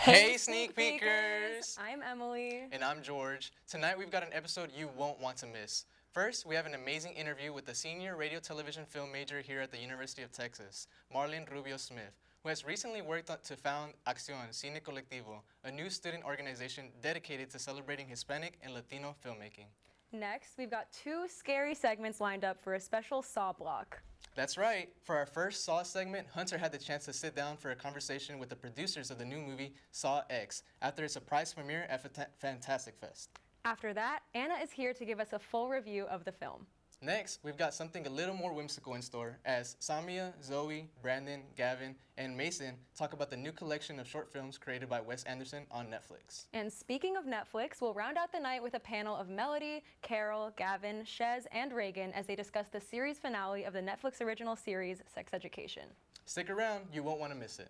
Hey, Sneak Peekers! I'm Emily. And I'm George. Tonight we've got an episode you won't want to miss. First, we have an amazing interview with the senior radio television film major here at the University of Texas, Marlon Rubio Smith, who has recently worked to found Acción Cine Colectivo, a new student organization dedicated to celebrating Hispanic and Latino filmmaking. Next, we've got two scary segments lined up for a special Saw block. That's right. For our first Saw segment, Hunter had the chance to sit down for a conversation with the producers of the new movie Saw X after its surprise premiere at Fantastic Fest. After that, Anna is here to give us a full review of the film. Next, we've got something a little more whimsical in store as Samia, Zoe, Brandon, Gavin, and Mason talk about the new collection of short films created by Wes Anderson on Netflix. And speaking of Netflix, we'll round out the night with a panel of Melody, Carol, Gavin, Shez, and Reagan as they discuss the series finale of the Netflix original series, Sex Education. Stick around, you won't want to miss it.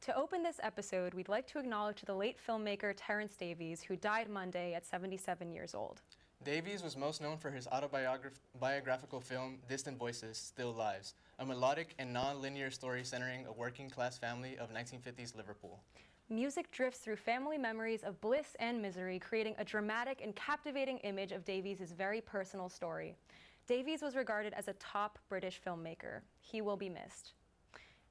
To open this episode, we'd like to acknowledge the late filmmaker Terrence Davies, who died Monday at 77 years old. Davies was most known for his autobiographical film Distant Voices, Still Lives, a melodic and non-linear story centering a working-class family of 1950s Liverpool. Music drifts through family memories of bliss and misery, creating a dramatic and captivating image of Davies' very personal story. Davies was regarded as a top British filmmaker. He will be missed.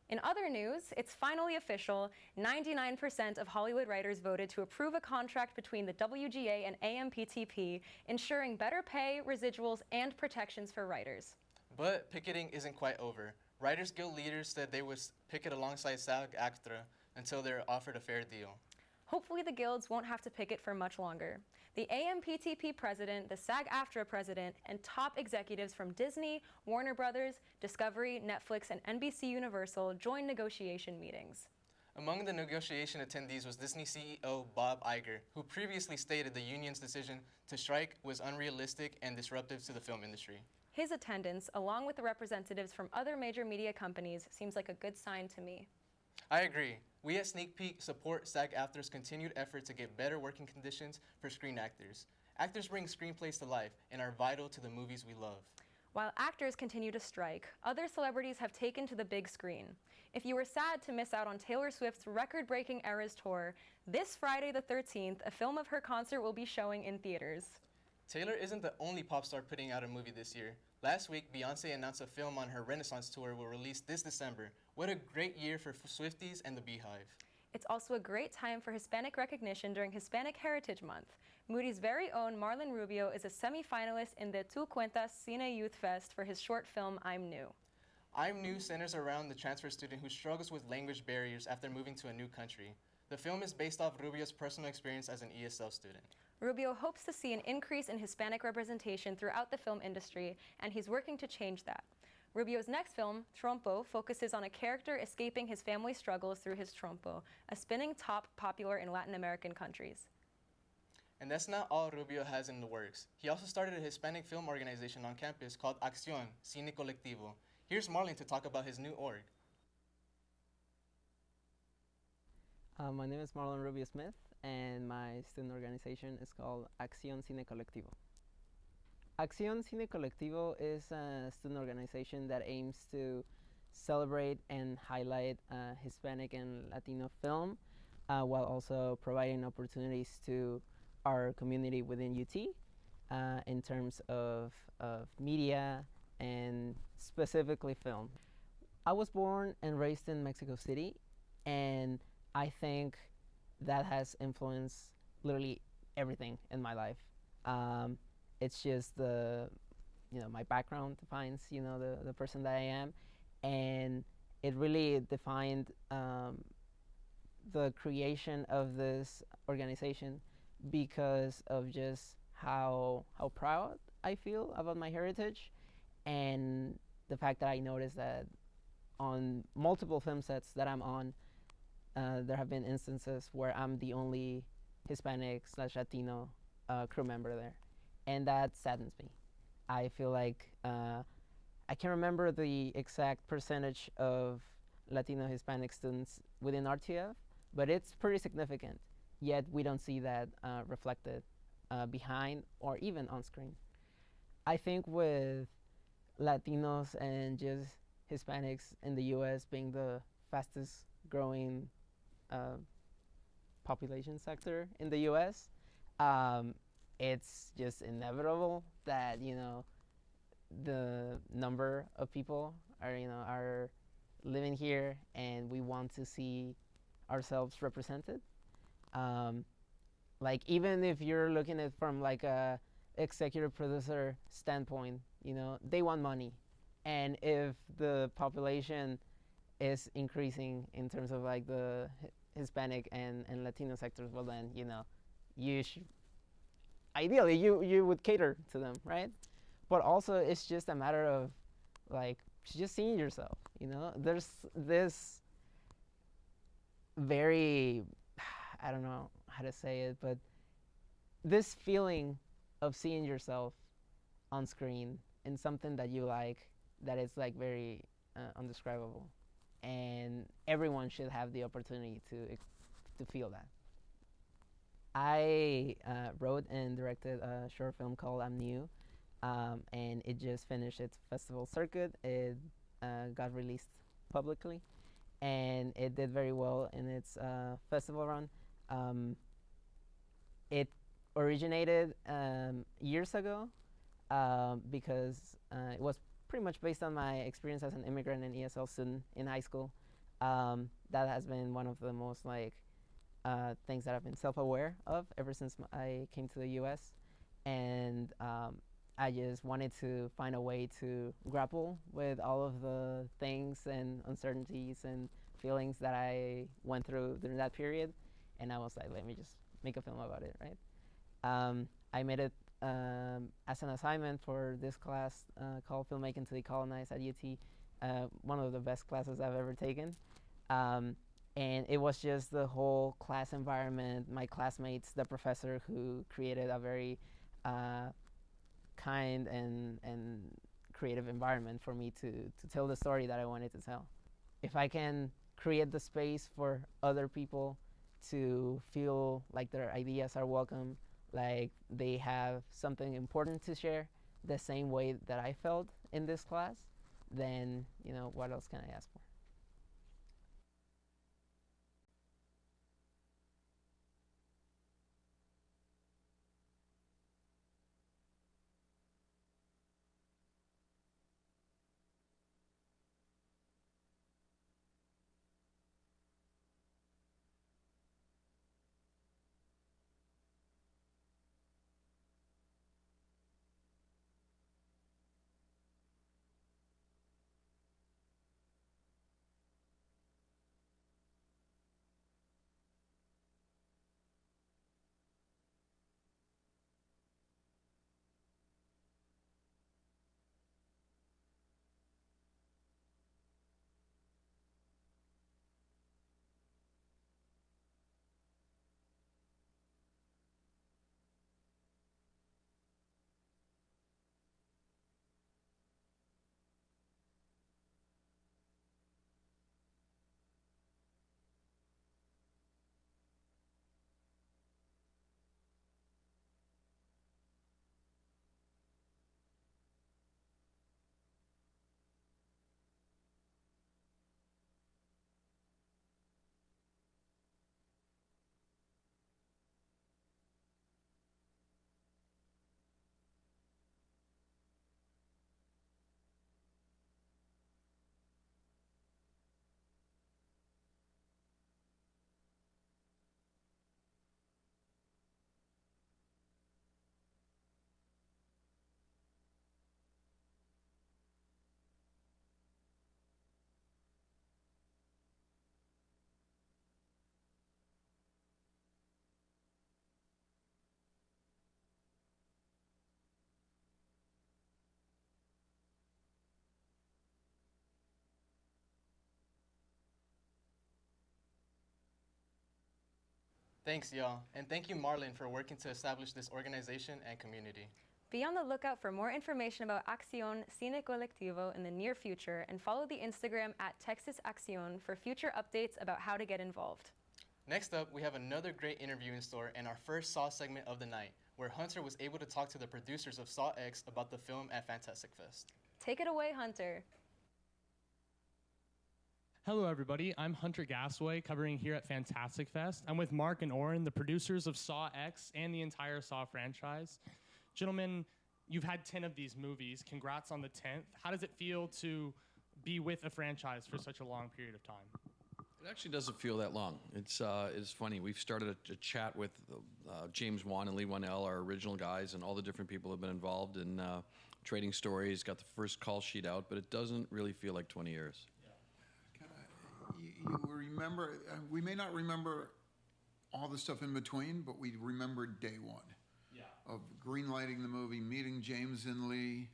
In other news, it's finally official. 99% of Hollywood writers voted to approve a contract between the WGA and AMPTP, ensuring better pay, residuals, and protections for writers. But picketing isn't quite over. Writers Guild leaders said they would picket alongside SAG-AFTRA until they're offered a fair deal. Hopefully the guilds won't have to picket for much longer. The AMPTP president, the SAG-AFTRA president, and top executives from Disney, Warner Brothers, Discovery, Netflix, and NBC Universal joined negotiation meetings. Among the negotiation attendees was Disney CEO Bob Iger, who previously stated the union's decision to strike was unrealistic and disruptive to the film industry. His attendance, along with the representatives from other major media companies, seems like a good sign to me. I agree. We at Sneak Peek support SAG-AFTRA's continued effort to get better working conditions for screen actors. Actors bring screenplays to life and are vital to the movies we love. While actors continue to strike, other celebrities have taken to the big screen. If you were sad to miss out on Taylor Swift's record-breaking Eras tour, this Friday the 13th, a film of her concert will be showing in theaters. Taylor isn't the only pop star putting out a movie this year. Last week, Beyoncé announced a film on her Renaissance tour will release this December. What a great year for Swifties and the Beehive. It's also a great time for Hispanic recognition during Hispanic Heritage Month. Moody's very own Marlon Rubio is a semi-finalist in the Tu Cuentas Cine Youth Fest for his short film, I'm New. I'm New centers around the transfer student who struggles with language barriers after moving to a new country. The film is based off Rubio's personal experience as an ESL student. Rubio hopes to see an increase in Hispanic representation throughout the film industry, and he's working to change that. Rubio's next film, Trompo, focuses on a character escaping his family struggles through his trompo, a spinning top popular in Latin American countries. And that's not all Rubio has in the works. He also started a Hispanic film organization on campus called Acción Cine Colectivo. Here's Marlon to talk about his new org. My name is Marlon Rubio Smith, and my student organization is called Acción Cine Colectivo. Acción Cine Colectivo is a student organization that aims to celebrate and highlight Hispanic and Latino film while also providing opportunities to our community within UT in terms of media and specifically film. I was born and raised in Mexico City, and I think that has influenced literally everything in my life. It's just my background defines, the person that I am, and it really defined the creation of this organization because of just how proud I feel about my heritage, and the fact that I noticed that on multiple film sets that I'm on, there have been instances where I'm the only Hispanic/Latino crew member there, and that saddens me. I feel like I can't remember the exact percentage of Latino Hispanic students within RTF, but it's pretty significant. Yet we don't see that reflected behind or even on screen. I think with Latinos and just Hispanics in the U.S. being the fastest growing uh, population sector in the U.S., it's just inevitable that the number of people are living here, and we want to see ourselves represented. Um, like even if you're looking at it from like a executive producer standpoint, they want money, and if the population is increasing in terms of like the Hispanic and Latino sectors, well then you should ideally you would cater to them, right? But also it's just a matter of like just seeing yourself. There's this very I don't know how to say it, but this feeling of seeing yourself on screen in something that you like, that is like very undescribable, and everyone should have the opportunity to feel that. I wrote and directed a short film called I'm New, and it just finished its festival circuit. It got released publicly, and it did very well in its festival run. It originated years ago because it was pretty much based on my experience as an immigrant and ESL student in high school. That has been one of the most things that I've been self-aware of ever since I came to the U.S. And I just wanted to find a way to grapple with all of the things and uncertainties and feelings that I went through during that period. And I was like, let me just make a film about it, right? I made it as an assignment for this class called Filmmaking to Decolonize at UT, one of the best classes I've ever taken. And it was just the whole class environment, my classmates, the professor who created a very kind and creative environment for me to tell the story that I wanted to tell. If I can create the space for other people to feel like their ideas are welcome, like they have something important to share, the same way that I felt in this class, then what else can I ask for? Thanks, y'all. And thank you, Marlon, for working to establish this organization and community. Be on the lookout for more information about Acción Cine Colectivo in the near future, and follow the Instagram at Texas Acción for future updates about how to get involved. Next up, we have another great interview in store and our first Saw segment of the night, where Hunter was able to talk to the producers of Saw X about the film at Fantastic Fest. Take it away, Hunter. Hello, everybody. I'm Hunter Gasway, covering here at Fantastic Fest. I'm with Mark and Oren, the producers of Saw X and the entire Saw franchise. Gentlemen, you've had 10 of these movies. Congrats on the 10th. How does it feel to be with a franchise for such a long period of time? It actually doesn't feel that long. It's funny. We've started a chat with James Wan and Lee Wanell, our original guys, and all the different people who have been involved in trading stories. Got the first call sheet out, but it doesn't really feel like 20 years. You remember, we may not remember all the stuff in between, but we remember day one of greenlighting the movie, meeting James and Lee,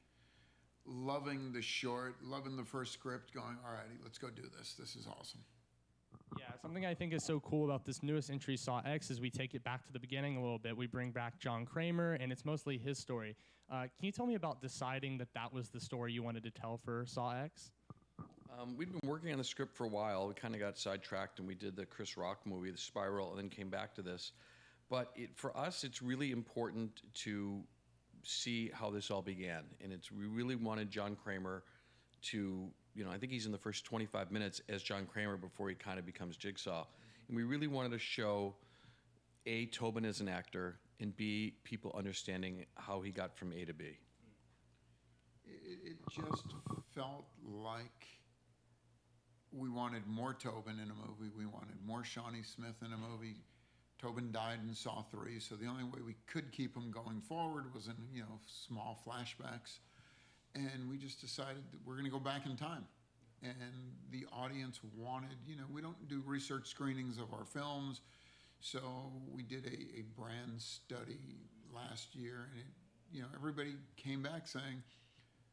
loving the short, loving the first script, going, all righty, let's go do this. This is awesome. Yeah, something I think is so cool about this newest entry, Saw X, is we take it back to the beginning a little bit. We bring back John Kramer, and it's mostly his story. Can you tell me about deciding that that was the story you wanted to tell for Saw X? We'd been working on the script for a while. We kind of got sidetracked, and we did the Chris Rock movie, The Spiral, and then came back to this. But for us, it's really important to see how this all began. And we really wanted John Kramer to, I think he's in the first 25 minutes as John Kramer before he kind of becomes Jigsaw. And we really wanted to show, A, Tobin as an actor, and B, people understanding how he got from A to B. It just felt like we wanted more Tobin in a movie. We wanted more Shawnee Smith in a movie. Tobin died in Saw 3, so the only way we could keep him going forward was in, small flashbacks. And we just decided that we're going to go back in time. And the audience wanted, we don't do research screenings of our films, so we did a brand study last year, and everybody came back saying,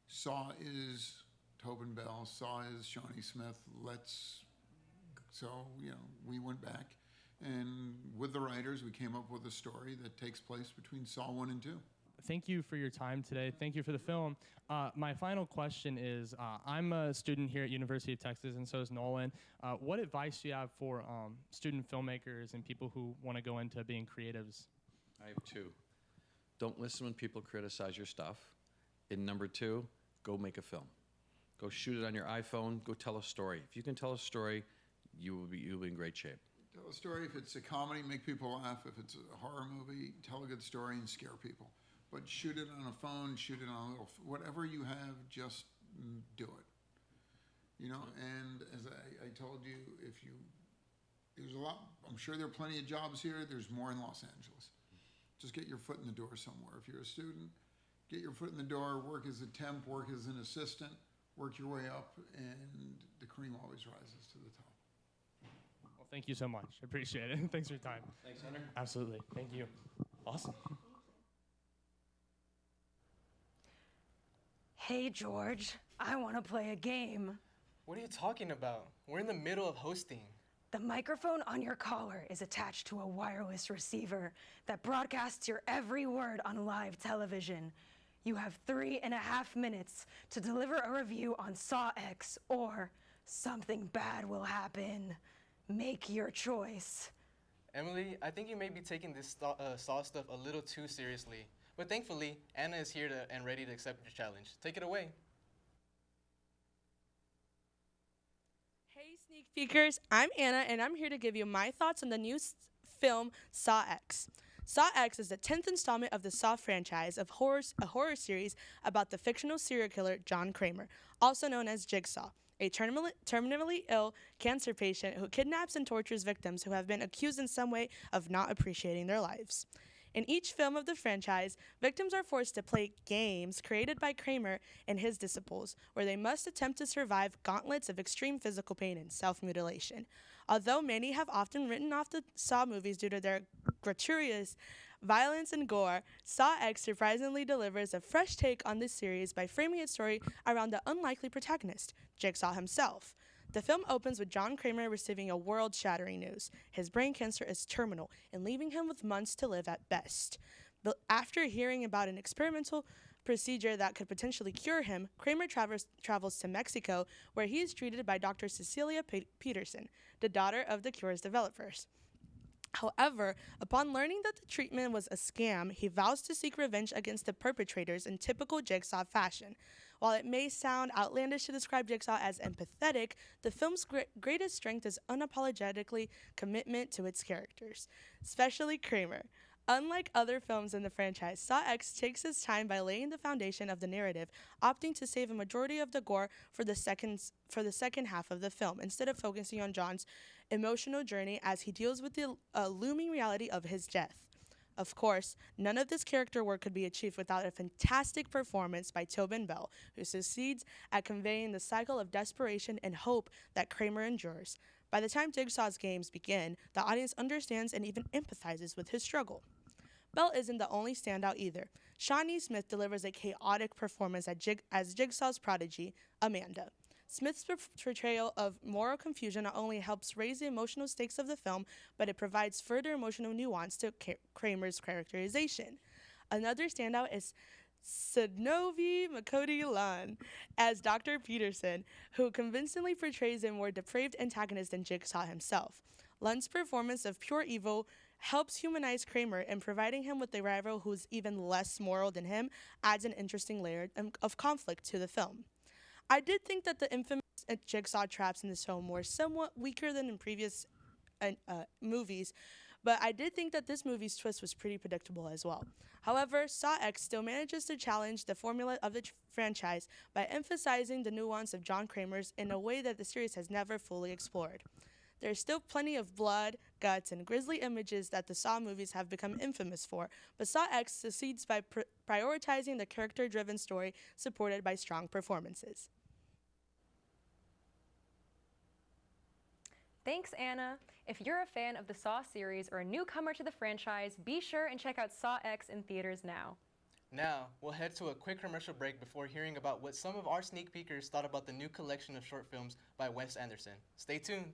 Saw is Tobin Bell, Saw is Shawnee Smith, we went back, and with the writers, we came up with a story that takes place between Saw 1 and 2. Thank you for your time today. Thank you for the film. My final question is, I'm a student here at University of Texas, and so is Nolan. What advice do you have for student filmmakers and people who want to go into being creatives? I have two. Don't listen when people criticize your stuff. And number two, go make a film. Go shoot it on your iPhone. Go tell a story. If you can tell a story, you'll be in great shape. Tell a story. If it's a comedy, make people laugh. If it's a horror movie, tell a good story and scare people. But shoot it on a phone, shoot it on a little, whatever you have, just do it. And as I told you, there's a lot, I'm sure there are plenty of jobs here. There's more in Los Angeles. Just get your foot in the door somewhere. If you're a student, get your foot in the door, work as a temp, work as an assistant, work your way up, and the cream always rises to the top. Well, thank you so much. I appreciate it. Thanks for your time. Thanks, Hunter. Absolutely. Thank you. Awesome. Hey, George, I want to play a game. What are you talking about? We're in the middle of hosting. The microphone on your collar is attached to a wireless receiver that broadcasts your every word on live television. You have 3.5 minutes to deliver a review on Saw X, or something bad will happen. Make your choice. Emily, I think you may be taking this Saw stuff a little too seriously. But thankfully, Anna is here and ready to accept your challenge. Take it away. Hey, sneak peekers, I'm Anna, and I'm here to give you my thoughts on the new film Saw X. Saw X is the 10th installment of the Saw franchise of a horror series about the fictional serial killer John Kramer, also known as Jigsaw, a terminally ill cancer patient who kidnaps and tortures victims who have been accused in some way of not appreciating their lives. In each film of the franchise, victims are forced to play games created by Kramer and his disciples, where they must attempt to survive gauntlets of extreme physical pain and self-mutilation. Although many have often written off the Saw movies due to their gratuitous violence and gore, Saw X surprisingly delivers a fresh take on this series by framing its story around the unlikely protagonist, Jigsaw himself. The film opens with John Kramer receiving a world-shattering news. His brain cancer is terminal and leaving him with months to live at best. But after hearing about an experimental procedure that could potentially cure him, Kramer travels to Mexico, where he is treated by Dr. Cecilia Peterson, the daughter of the cure's developers. However, upon learning that the treatment was a scam, he vows to seek revenge against the perpetrators in typical Jigsaw fashion. While it may sound outlandish to describe Jigsaw as empathetic, the film's greatest strength is unapologetically commitment to its characters, especially Kramer. Unlike other films in the franchise, Saw X takes its time by laying the foundation of the narrative, opting to save a majority of the gore for the second half of the film, instead of focusing on John's emotional journey as he deals with the looming reality of his death. Of course, none of this character work could be achieved without a fantastic performance by Tobin Bell, who succeeds at conveying the cycle of desperation and hope that Kramer endures. By the time Jigsaw's games begin, the audience understands and even empathizes with his struggle. Bell isn't the only standout either. Shawnee Smith delivers a chaotic performance as Jigsaw's prodigy, Amanda. Smith's portrayal of moral confusion not only helps raise the emotional stakes of the film, but it provides further emotional nuance to Kramer's characterization. Another standout is Synovi Makodi-Lan as Dr. Peterson, who convincingly portrays a more depraved antagonist than Jigsaw himself. Lun's performance of pure evil helps humanize Kramer, and providing him with a rival who's even less moral than him adds an interesting layer of conflict to the film. I did think that the infamous Jigsaw traps in this film were somewhat weaker than in previous movies, but I did think that this movie's twist was pretty predictable as well. However, Saw X still manages to challenge the formula of the franchise by emphasizing the nuance of John Kramer's in a way that the series has never fully explored. There's still plenty of blood, guts, and grisly images that the Saw movies have become infamous for, but Saw X succeeds by prioritizing the character-driven story supported by strong performances. Thanks, Anna. If you're a fan of the Saw series or a newcomer to the franchise, be sure and check out Saw X in theaters now. Now, we'll head to a quick commercial break before hearing about what some of our sneak peekers thought about the new collection of short films by Wes Anderson. Stay tuned.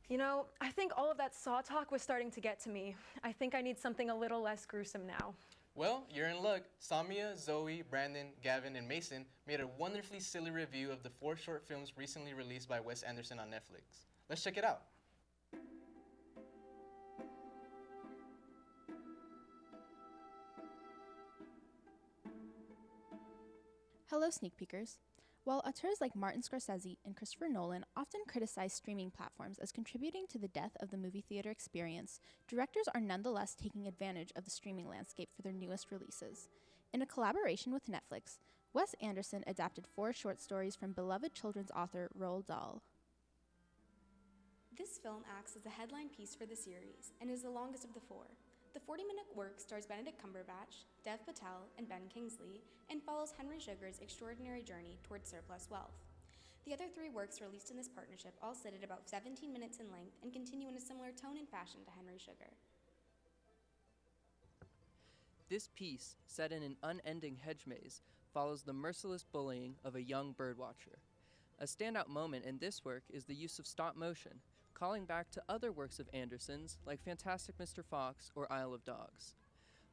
You know, I think all of that Saw talk was starting to get to me. I think I need something a little less gruesome now. Well, you're in luck. Samia, Zoe, Brandon, Gavin, and Mason made a wonderfully silly review of the 4 short films recently released by Wes Anderson on Netflix. Let's check it out. Hello, sneak peekers. While auteurs like Martin Scorsese and Christopher Nolan often criticize streaming platforms as contributing to the death of the movie theater experience, directors are nonetheless taking advantage of the streaming landscape for their newest releases. In a collaboration with Netflix, Wes Anderson adapted 4 short stories from beloved children's author Roald Dahl. This film acts as the headline piece for the series and is the longest of the 4. The 40-minute work stars Benedict Cumberbatch, Dev Patel, and Ben Kingsley, and follows Henry Sugar's extraordinary journey towards surplus wealth. The other 3 works released in this partnership all sit at about 17 minutes in length and continue in a similar tone and fashion to Henry Sugar. This piece, set in an unending hedge maze, follows the merciless bullying of a young birdwatcher. A standout moment in this work is the use of stop motion, calling back to other works of Anderson's like Fantastic Mr. Fox or Isle of Dogs.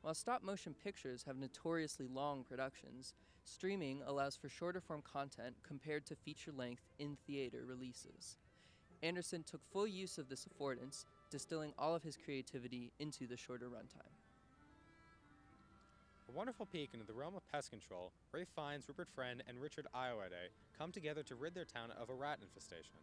While stop-motion pictures have notoriously long productions, streaming allows for shorter-form content compared to feature-length in-theater releases. Anderson took full use of this affordance, distilling all of his creativity into the shorter runtime. A wonderful peek into the realm of pest control, Rafe Fiennes, Rupert Friend, and Richard Ayoade come together to rid their town of a rat infestation.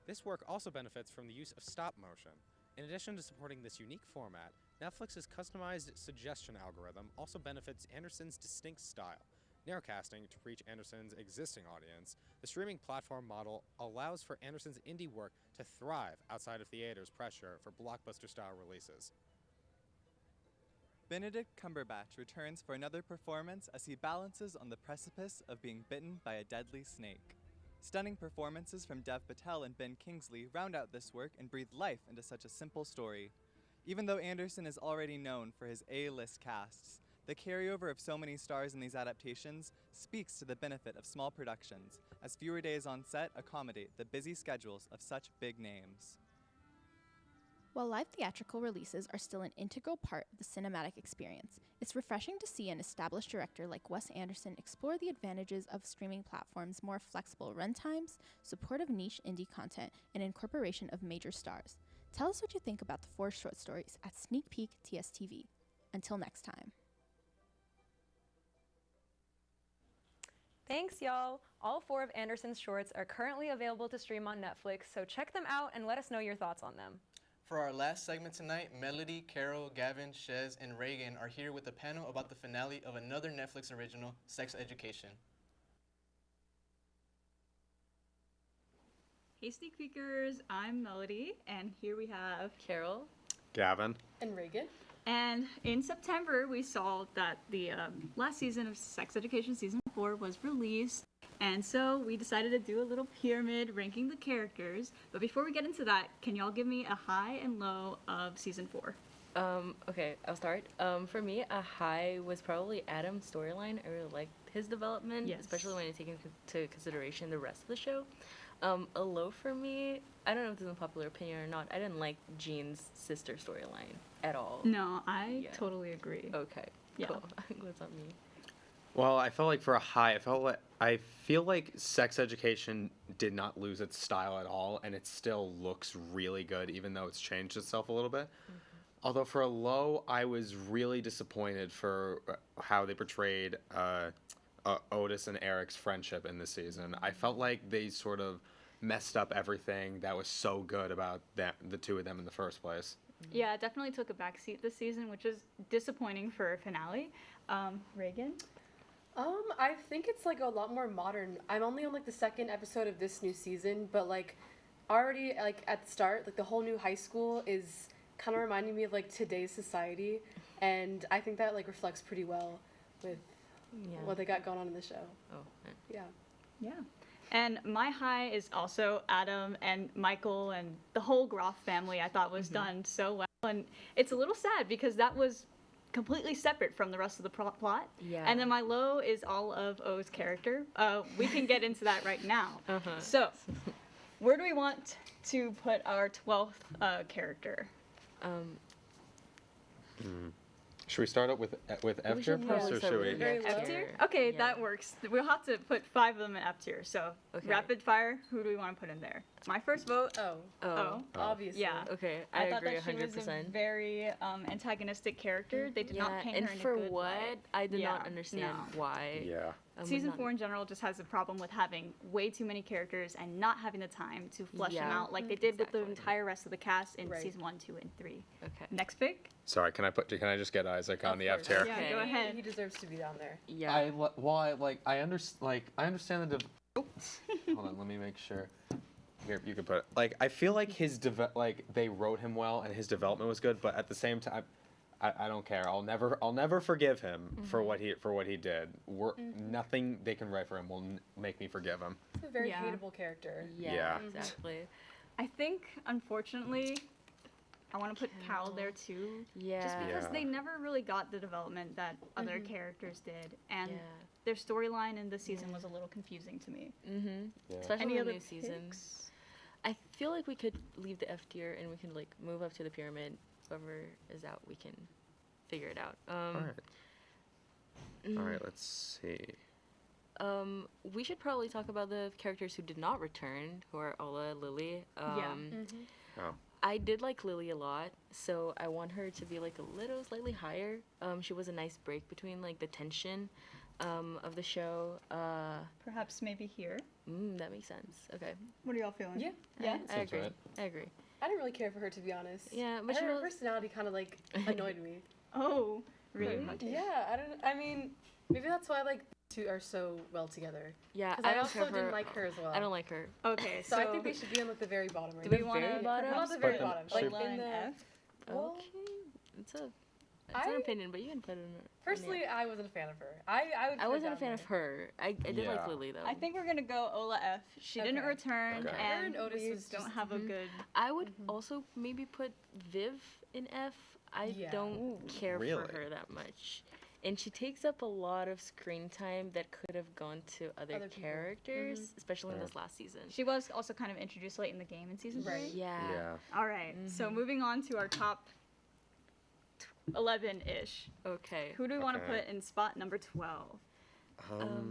This work also benefits from the use of stop motion. In addition to supporting this unique format, Netflix's customized suggestion algorithm also benefits Anderson's distinct style. Narrowcasting to reach Anderson's existing audience, the streaming platform model allows for Anderson's indie work to thrive outside of theaters' pressure for blockbuster-style releases. Benedict Cumberbatch returns for another performance as he balances on the precipice of being bitten by a deadly snake. Stunning performances from Dev Patel and Ben Kingsley round out this work and breathe life into such a simple story. Even though Anderson is already known for his A-list casts, the carryover of so many stars in these adaptations speaks to the benefit of small productions, as fewer days on set accommodate the busy schedules of such big names. While live theatrical releases are still an integral part of the cinematic experience, it's refreshing to see an established director like Wes Anderson explore the advantages of streaming platforms' more flexible runtimes, support of niche indie content, and incorporation of major stars. Tell us what you think about the 4 short stories at Sneak Peek TSTV. Until next time. Thanks, y'all. All 4 of Anderson's shorts are currently available to stream on Netflix, so check them out and let us know your thoughts on them. For our last segment tonight, Melody, Carol, Gavin, Shez, and Reagan are here with a panel about the finale of another Netflix original, Sex Education. Hey Sneak Peekers, I'm Melody, and here we have Carol, Gavin, and Reagan. And in September, we saw that the last season of Sex Education Season 4 was released. And so we decided to do a little pyramid ranking the characters. But before we get into that, can y'all give me a high and low of Season 4? Okay, I'll start. For me, a high was probably Adam's storyline. I really liked his development, especially when you take into consideration the rest of the show. A low for me, I don't know if this is a popular opinion or not, I didn't like Jean's sister storyline at all. No, I totally agree. Okay, yeah. Cool. What's on me? Well, I felt like for a high, I feel like Sex Education did not lose its style at all, and it still looks really good, even though it's changed itself a little bit. Mm-hmm. Although for a low, I was really disappointed for how they portrayed Otis and Eric's friendship in this season. I felt like they sort of messed up everything that was so good about the two of them in the first place. Yeah, it definitely took a backseat this season, which is disappointing for a finale. Reagan? I think it's like a lot more modern. I'm only on like the 2nd episode of this new season, but like already like at the start, like the whole new high school is kind of reminding me of like today's society, and I think that like reflects pretty well with what they got going on in the show. Oh, yeah. Yeah. And my high is also Adam and Michael and the whole Groff family. I thought was done so well, and it's a little sad because that was completely separate from the rest of the plot. Yeah. And then my low is all of O's character. We can get into that right now. So, where do we want to put our 12th character? Should we start up with F tier first, or should we? F tier? Okay, that works. We'll have to put 5 of them in F tier. So, rapid fire, who do we want to put in there? My first vote, O. Obviously. Yeah. Okay, I agree thought that 100%. she was a very antagonistic character. They did not paint and her in a for good what? light. I did not understand why. Yeah. Season not- 4 in general just has a problem with having way too many characters and not having the time to flesh them Yeah. out like they did with the entire rest of the cast in season 1, 2, and 3. Okay. Next pick? Sorry, can I just get Isaac on the F tier? Yeah, go ahead. He deserves to be down there. Yeah. I understand the hold on, let me make sure. Here, you can put it. Like, I feel like they wrote him well and his development was good, but at the same time, I don't care. I'll never forgive him for what he did. Nothing they can write for him will make me forgive him. He's a very hateable character. Yeah. Exactly. I think, unfortunately, I want to put Cal there too. Yeah. Just because Yeah. they never really got the development that other characters did, and their storyline in this season was a little confusing to me. Mm-hmm. Especially Any in other the new season. picks? I feel like we could leave the F tier and we can like move up to the pyramid. Whoever is out, we can figure it out. All right, let's see. We should probably talk about the characters who did not return, who are Ola, Lily. Oh. I did like Lily a lot, so I want her to be like slightly higher. She was a nice break between like the tension of the show. Perhaps maybe here. That makes sense. Okay. What are y'all feeling? Yeah. Yeah. I agree. I agree. I didn't really care for her, to be honest. Yeah, but her she was... personality kind of like annoyed me. Oh, really? Yeah, I mean, maybe that's why like the two are so well together. Yeah, 'Cause I I don't also care for didn't her. like her as well. I don't like her. Okay, So I think they should be on like the very bottom. Right? Do we want to Not the very bottom. Like Ola in and the. F? Well, Okay, it's an opinion, but you can put it in. Personally, I wasn't a fan of her. I would. I put her wasn't a down fan there. of her. I did like Yeah. Lily though. I think we're gonna go Ola F. She didn't Okay. return, Okay. Her and and Otis we was don't just- have a good. I would also maybe put Viv in F. I Yeah. don't care Really? for her that much. And she takes up a lot of screen time that could have gone to other Other people. characters, especially in this last season. She was also kind of introduced late in the game in season 3. Right. Yeah. Yeah. All right. So moving on to our top 11-ish. Okay. Who do we want to Okay. put in spot number 12?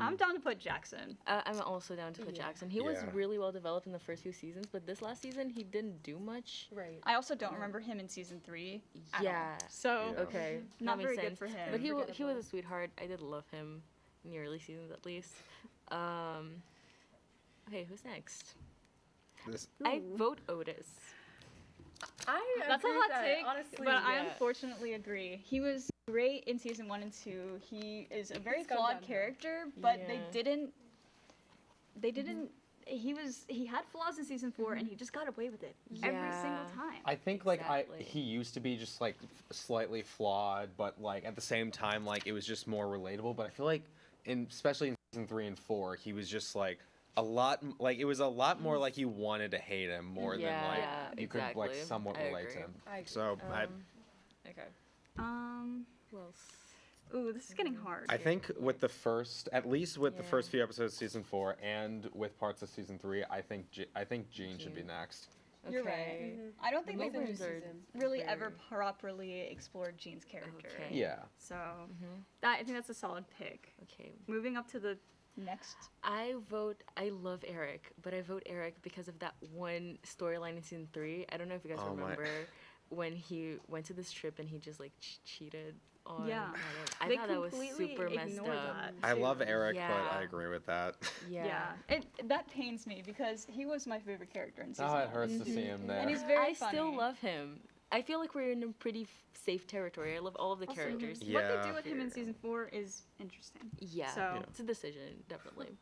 I'm down to put Jackson. I'm also down to put Jackson. He was Yeah. really well developed in the first few seasons, but this last season he didn't do much. Right. I also don't remember him in season 3. at all. Yeah. So Yeah. Okay. not that very makes good sense. for him. But he was a Forgettable. sweetheart. I did love him in the early seasons at least. Okay, who's next? This I vote Otis. That's a agree hot with that, take, honestly. but I yeah. unfortunately agree. He was great in season 1 and 2. He is a very He's gone flawed downhill. character, but Yeah. they didn't. He had flaws in season 4, and he just got away with it every single Yeah. time. I think Exactly. he used to be just like slightly flawed, but like at the same time like it was just more relatable. But I feel like especially in season 3 and 4, he was just like it was a lot more like you wanted to hate him more than like Yeah, you could like exactly. somewhat I relate to agree. him. I agree. So Okay. Who else? Ooh, this is getting hard. I think with the first, at least with the Yeah. first few episodes of season 4 and with parts of season 3, I think Jean should be Jean. next. You're right. Okay. I don't think The they've movements are really ever very- properly explored Jean's character. Okay. Yeah. So I think that's a solid pick. Okay. Moving up to the next. I love Eric, but I vote Eric because of that one storyline in season 3. I don't know if you guys Oh my- remember when he went to this trip and he just like cheated on. Yeah. Adam. I They thought that was completely super messed ignored up. that. I love Eric, but Yeah. I agree with that. Yeah. That pains me because he was my favorite character in season Oh, it 1. hurts to see him there. And he's very I still funny. love him. I feel like we're in a pretty safe territory. I love all of the Also, characters. What Yeah. they do with him in season 4 is interesting. Yeah. So- It's a decision, definitely.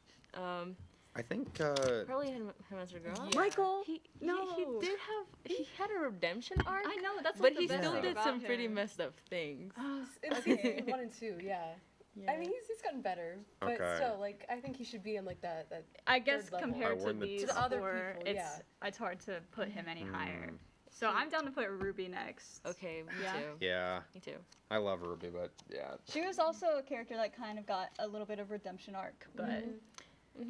I think Probably him as a girl. Yeah. Michael, He no. did have he had a redemption arc. I know that's but like the he best still thing did about some pretty him. messed up things. In season 1 and 2, yeah. Yeah. I mean, he's gotten better, but Okay. still, like, I think he should be in like that. I guess third level. compared I to wouldn't- these To the other 4, people, it's hard to put him any Mm. higher. So I'm down to put Ruby next. Okay, me Yeah. too. yeah, Me too. I love Ruby, but yeah. She was also a character that kind of got a little bit of redemption arc, but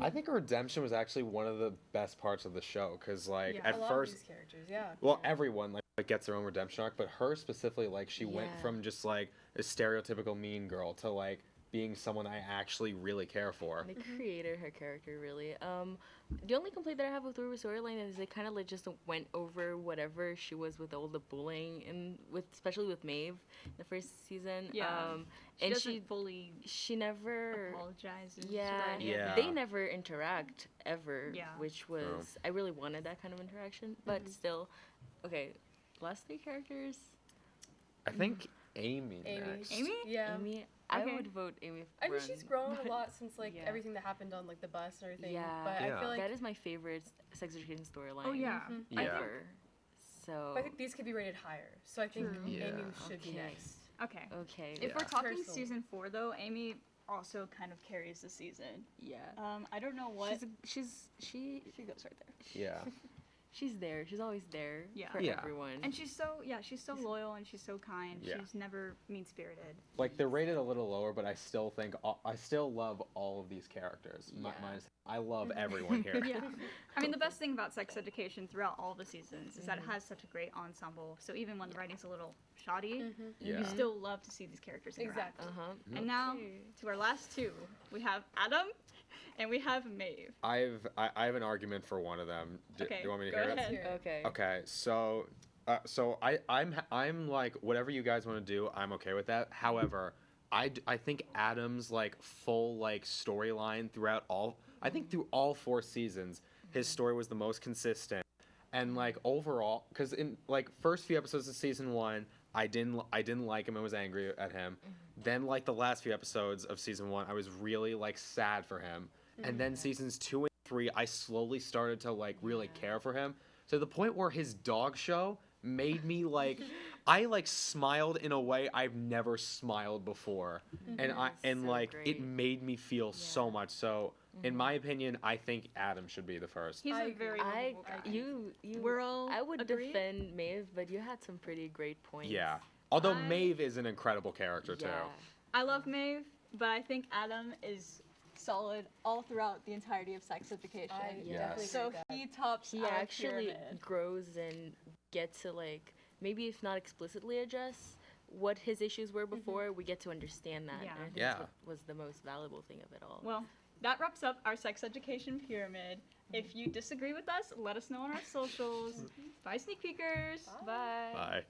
I think her redemption was actually one of the best parts of the show because like Yeah, at a lot first of these characters, yeah. well everyone like gets their own redemption arc, but her specifically like she went Yeah. from just like a stereotypical mean girl to like being someone I actually really care for. They created her character really. The only complaint that I have with Ruby's storyline is it kind of like just went over whatever she was with all the bullying and especially with Maeve in the first season. Yeah. And she never apologizes. Yeah. They never interact ever. Yeah. Which was I really wanted that kind of interaction, but still, okay. Last three characters. I think Amy next. Amy? Yeah. Amy. Okay. I would vote Amy. I mean, Run, she's grown a but- lot since like Yeah. everything that happened on like the bus and everything. Yeah. But I feel like that is my favorite sex education storyline. Oh, yeah. Yeah. Ever. So. but I think these could be rated higher. So I think Yeah. Amy should be Okay. next. Okay. Okay. If we're talking Personally. season 4, though, Amy also kind of carries the season. Yeah. I don't know what. She goes right there. Yeah. She's there. She's always there Yeah. for Yeah. everyone. And she's so loyal and she's so kind. Yeah. She's never mean spirited. Like they're rated a little lower, but I still think I still love all of these characters. Yeah. I love everyone here. Yeah. I mean, the best thing about sex education throughout all the seasons is that it has such a great ensemble. So even when the writing's a little shoddy, Yeah. you still love to see these characters interact. Exactly. And now to our last two, we have Adam and we have Maeve. I have an argument for one of them. Do you want me to go hear ahead. it? Okay. Okay, so I'm like whatever you guys want to do, I'm okay with that. However, I think Adam's like full like storyline throughout through all 4 seasons, his story was the most consistent. And like overall, because in like first few episodes of season 1, I didn't like him and was angry at him. Then like the last few episodes of season 1, I was really like sad for him. And then seasons 2 and 3, I slowly started to like really care for him to the point where his dog show made me like I like smiled in a way I've never smiled before. And so like great. it made me feel so much. So in my opinion, I think Adam should be the first. He's a very lovable guy. We're all I would agree? defend Maeve, but you had some pretty great points. Yeah. Although Maeve is an incredible character too. Yeah. I love Maeve, but I think Adam is solid all throughout the entirety of sex education. Yes. So he tops He our actually pyramid. grows and gets to like maybe if not explicitly address what his issues were before, we get to understand that. Yeah. And I think Yeah. that's what was the most valuable thing of it all. Well, that wraps up our sex education pyramid. If you disagree with us, let us know on our socials. Bye, sneak peekers. Bye. Bye.